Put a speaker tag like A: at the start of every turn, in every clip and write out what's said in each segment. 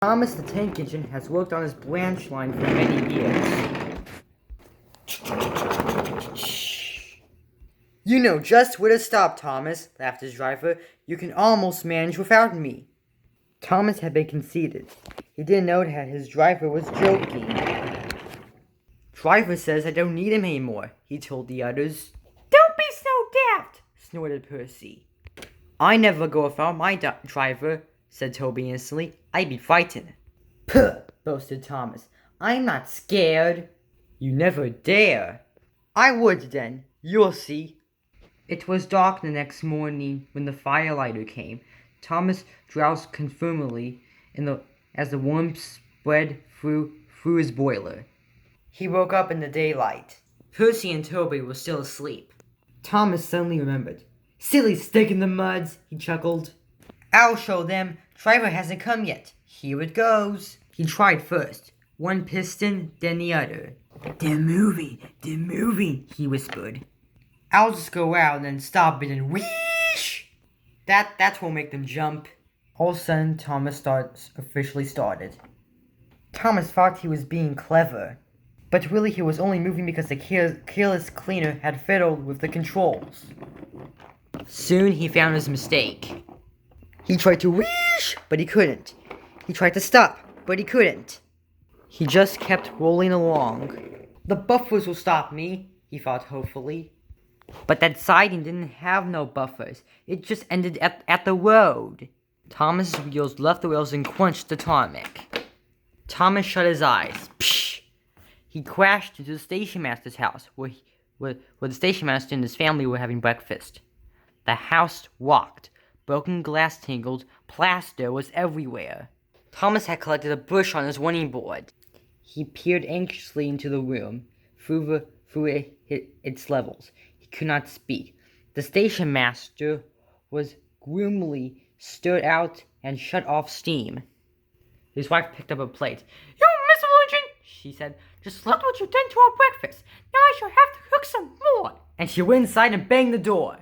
A: Thomas the Tank Engine has worked on his branch line for many years. You know just where to stop, Thomas, laughed his driver. You can almost manage without me. Thomas had been conceited. He didn't know that his driver was joking. Driver says I don't need him anymore, he told the others. Don't be so daft, snorted Percy. I never go without my driver, said Toby instantly. I'd be frightened. Puh, boasted Thomas. I'm not scared. You never dare. I would then. You'll see. It was dark the next morning when the firelighter came. Thomas drowsed comfortably as the warmth spread through his boiler. He woke up in the daylight. Percy and Toby were still asleep. Thomas suddenly remembered. Silly stick in the muds, he chuckled. I'll show them. Driver hasn't come yet. Here it goes. He tried first. One piston, then the other. They're moving, he whispered. I'll just go out and then stop it and whoosh! That won't make them jump. All of a sudden, Thomas officially started. Thomas thought he was being clever, but really he was only moving because the careless cleaner had fiddled with the controls. Soon he found his mistake. He tried to whoosh, but he couldn't. He tried to stop, but he couldn't. He just kept rolling along. The buffers will stop me, he thought hopefully. But that siding didn't have no buffers. It just ended at the road. Thomas's wheels left the rails and crunched the tarmac. Thomas shut his eyes. Psh! He crashed into the station master's house, where the station master and his family were having breakfast. The house rocked. Broken glass tingled. Plaster was everywhere. Thomas had collected a bush on his warning board. He peered anxiously into the room, through its levels. He could not speak. The station master was gloomily stirred out and shut off steam. His wife picked up a plate. You miserable engine, she said. Just look what you've done to our breakfast. Now I shall have to cook some more. And she went inside and banged the door.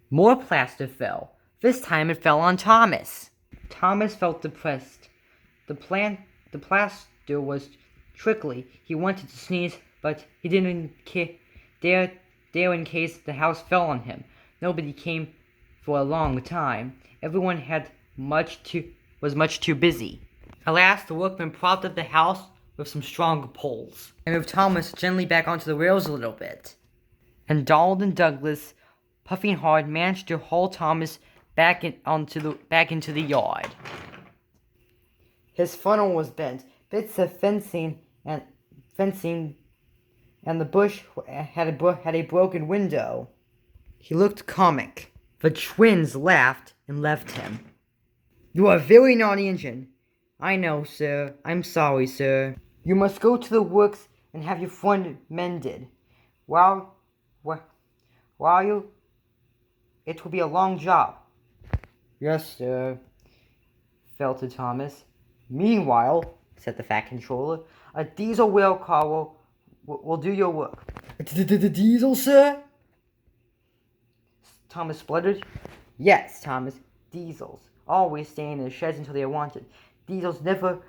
A: More plaster fell. This time it fell on Thomas. Thomas felt depressed. The plaster was trickly. He wanted to sneeze, but he didn't dare in case the house fell on him. Nobody came for a long time. Everyone was much too busy. At last, the workmen propped up the house with some strong poles and moved Thomas gently back onto the rails a little bit. And Donald and Douglas, puffing hard, managed to haul Thomas back into the yard. His funnel was bent. Bits of fencing and the bush had a broken window. He looked comic. The twins laughed and left him. You are a very naughty engine. I know, sir. I'm sorry, sir. You must go to the works and have your front mended. While it will be a long job. Yes, sir, faltered Thomas. Meanwhile, said the Fat Controller, a diesel rail car will do your work. The diesel, sir? Thomas spluttered. Yes, Thomas, diesels. Always stay in the sheds until they are wanted. Diesels never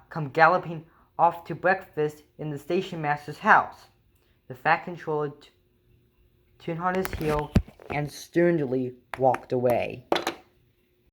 A: come galloping off to breakfast in the station master's house. The Fat Controller turned on his heel and sternly walked away.